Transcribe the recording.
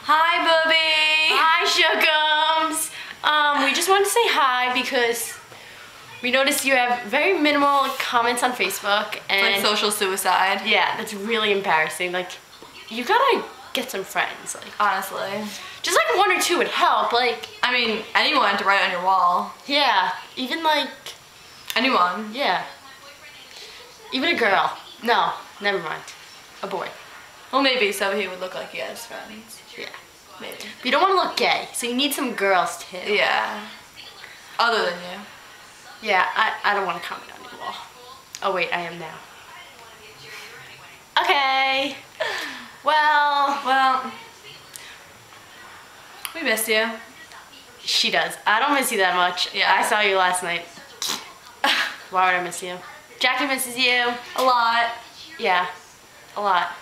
Hi, Booby. Hi, Shugums. We just wanted to say hi because we noticed you have very minimal comments on Facebook and Like social suicide. yeah, that's really embarrassing. Like, you gotta get some friends. Like, Honestly. just like one or two would help. Like, I mean, anyone to write on your wall. yeah, even like, Anyone. yeah, even a girl. No, never mind. A boy. Well, maybe so he would look like he has friends. Yeah. Maybe. But you don't want to look gay, so you need some girls too. Yeah. Other than you. Yeah, I don't want to comment on your wall. Oh wait, I am now. Okay. Well, we miss you. She does. I don't miss you that much. Yeah. I saw you last night. Why would I miss you? Jackie misses you. A lot. Yeah, a lot.